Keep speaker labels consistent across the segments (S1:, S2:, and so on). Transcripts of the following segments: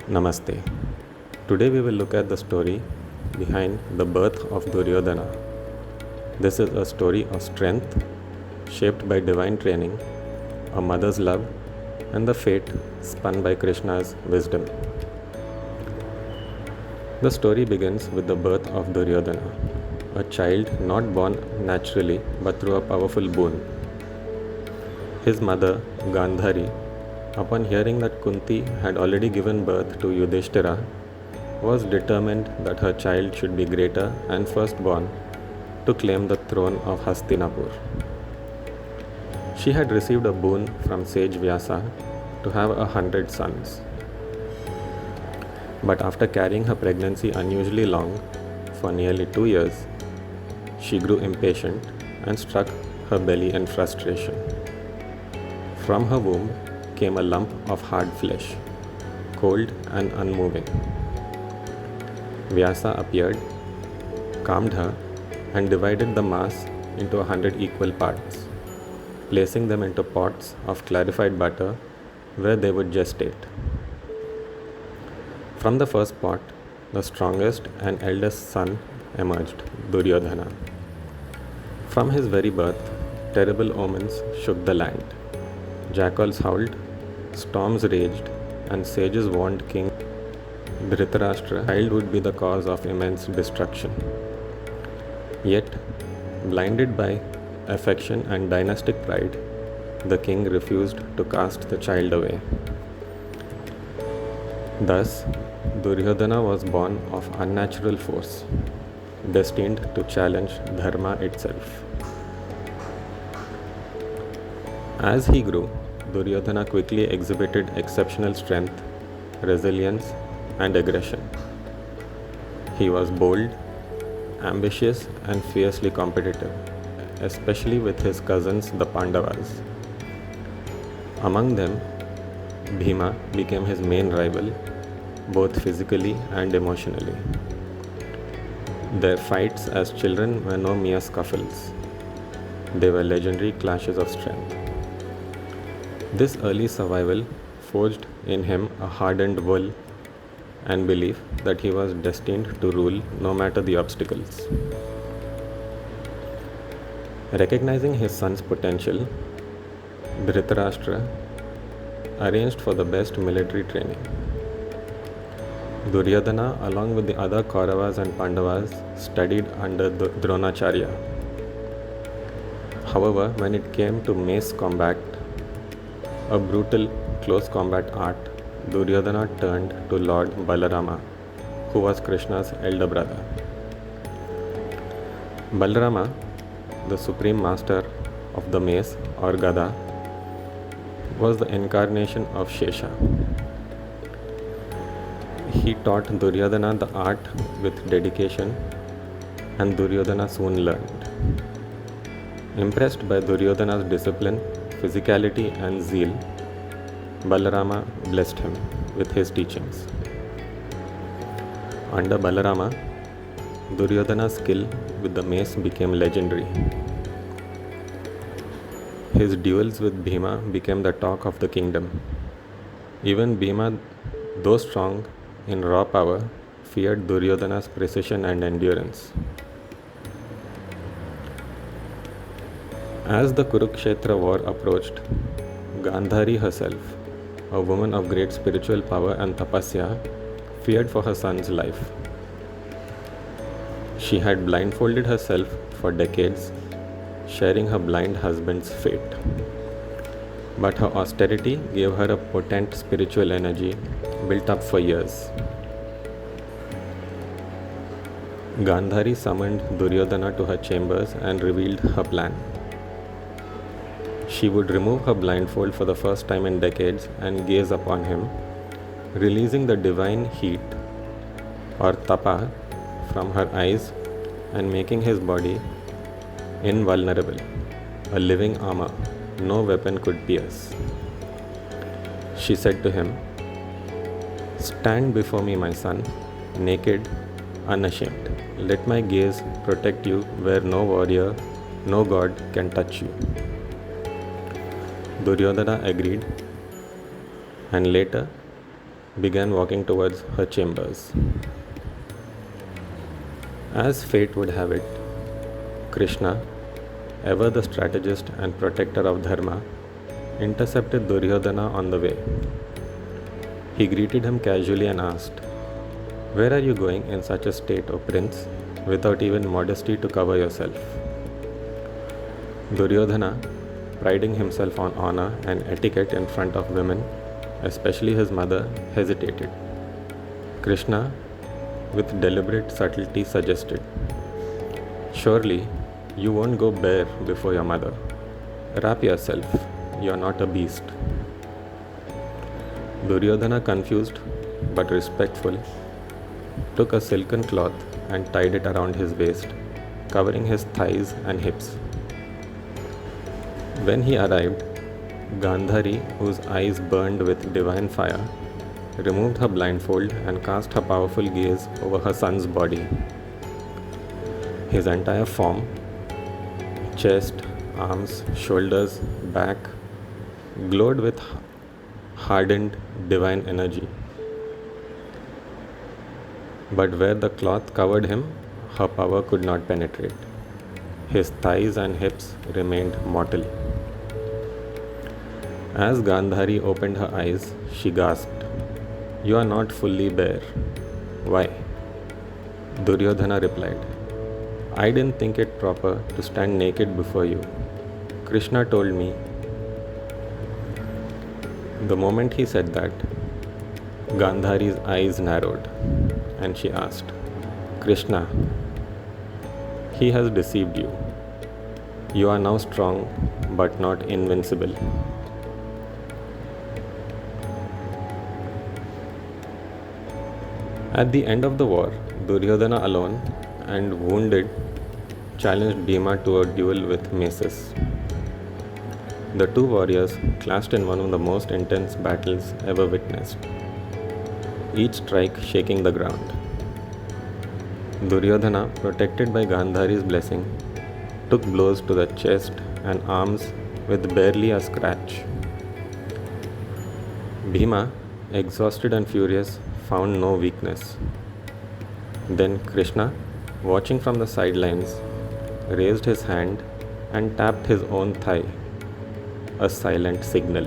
S1: Namaste. Today we will look at the story behind the birth of Duryodhana. This is a story of strength shaped by divine training, a mother's love, and the fate spun by Krishna's wisdom. The story begins with the birth of Duryodhana, a child not born naturally but through a powerful boon. His mother, Gandhari, upon hearing that Kunti had already given birth to Yudhishthira, was determined that her child should be greater and firstborn to claim the throne of Hastinapur. She had received a boon from sage Vyasa to have 100 sons. But after carrying her pregnancy unusually long, for nearly 2 years, she grew impatient and struck her belly in frustration. From her womb came a lump of hard flesh, cold and unmoving. Vyasa appeared, calmed her, and divided the mass into 100 equal parts, placing them into pots of clarified butter where they would gestate. From the first pot, the strongest and eldest son emerged, Duryodhana. From his very birth, terrible omens shook the land. Jackals howled, storms raged, and sages warned King Dhritarashtra the child would be the cause of immense destruction. Yet, blinded by affection and dynastic pride, the king refused to cast the child away. Thus, Duryodhana was born of unnatural force, destined to challenge Dharma itself. As he grew, Duryodhana quickly exhibited exceptional strength, resilience, and aggression. He was bold, ambitious, and fiercely competitive, especially with his cousins, the Pandavas. Among them, Bhima became his main rival, both physically and emotionally. Their fights as children were no mere scuffles. They were legendary clashes of strength. This early survival forged in him a hardened will and belief that he was destined to rule no matter the obstacles. Recognizing his son's potential, Dhritarashtra arranged for the best military training. Duryodhana, along with the other Kauravas and Pandavas, studied under Dronacharya. However, when it came to mace combat, a brutal close combat art, Duryodhana turned to Lord Balarama, who was Krishna's elder brother. Balarama, the supreme master of the mace or gada, was the incarnation of Shesha. He taught Duryodhana the art with dedication, and Duryodhana soon learned. Impressed by Duryodhana's discipline, physicality, and zeal, Balarama blessed him with his teachings. Under Balarama, Duryodhana's skill with the mace became legendary. His duels with Bhima became the talk of the kingdom. Even Bhima, though strong in raw power, feared Duryodhana's precision and endurance. As the Kurukshetra war approached, Gandhari herself, a woman of great spiritual power and tapasya, feared for her son's life. She had blindfolded herself for decades, sharing her blind husband's fate. But her austerity gave her a potent spiritual energy built up for years. Gandhari summoned Duryodhana to her chambers and revealed her plan. She would remove her blindfold for the first time in decades and gaze upon him, releasing the divine heat or tapa from her eyes and making his body invulnerable, a living armor no weapon could pierce. She said to him, "Stand before me, my son, naked, unashamed. Let my gaze protect you where no warrior, no god can touch you." Duryodhana agreed, and later began walking towards her chambers. As fate would have it, Krishna, ever the strategist and protector of Dharma, intercepted Duryodhana on the way. He greeted him casually and asked, "Where are you going in such a state, O prince, without even modesty to cover yourself?" Duryodhana, priding himself on honor and etiquette in front of women, especially his mother, hesitated. Krishna, with deliberate subtlety, suggested, "Surely you won't go bare before your mother. Wrap yourself, you are not a beast." Duryodhana, confused but respectful, took a silken cloth and tied it around his waist, covering his thighs and hips. When he arrived, Gandhari, whose eyes burned with divine fire, removed her blindfold and cast her powerful gaze over her son's body. His entire form, chest, arms, shoulders, back, glowed with hardened divine energy. But where the cloth covered him, her power could not penetrate. His thighs and hips remained mortal. As Gandhari opened her eyes, she gasped, "You are not fully bare." "Why?" Duryodhana replied, "I didn't think it proper to stand naked before you. Krishna told me." The moment he said that, Gandhari's eyes narrowed and she asked, "Krishna, he has deceived you. You are now strong but not invincible." At the end of the war, Duryodhana alone and wounded challenged Bhima to a duel with maces. The two warriors clashed in one of the most intense battles ever witnessed, each strike shaking the ground. Duryodhana, protected by Gandhari's blessing, took blows to the chest and arms with barely a scratch. Bhima, exhausted and furious, found no weakness. Then Krishna, watching from the sidelines, raised his hand and tapped his own thigh, a silent signal.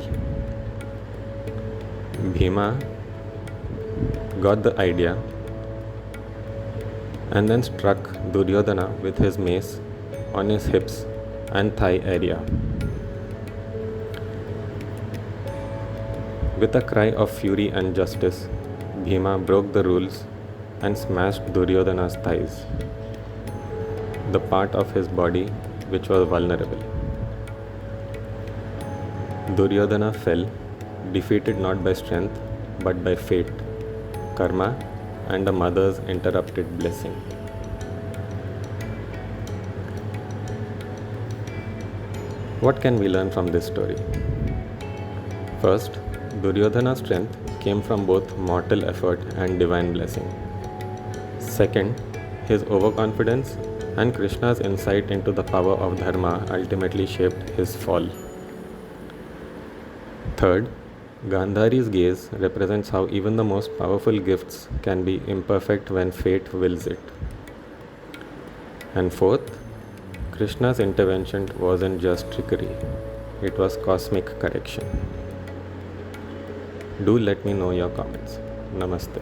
S1: Bhima got the idea and then struck Duryodhana with his mace on his hips and thigh area. With a cry of fury and justice, Bhima broke the rules and smashed Duryodhana's thighs, the part of his body which was vulnerable. Duryodhana fell, defeated not by strength but by fate, karma, and a mother's interrupted blessing. What can we learn from this story? First, Duryodhana's strength came from both mortal effort and divine blessing. Second, his overconfidence and Krishna's insight into the power of Dharma ultimately shaped his fall. Third, Gandhari's gaze represents how even the most powerful gifts can be imperfect when fate wills it. And fourth, Krishna's intervention wasn't just trickery, it was cosmic correction. Do let me know your comments. Namaste.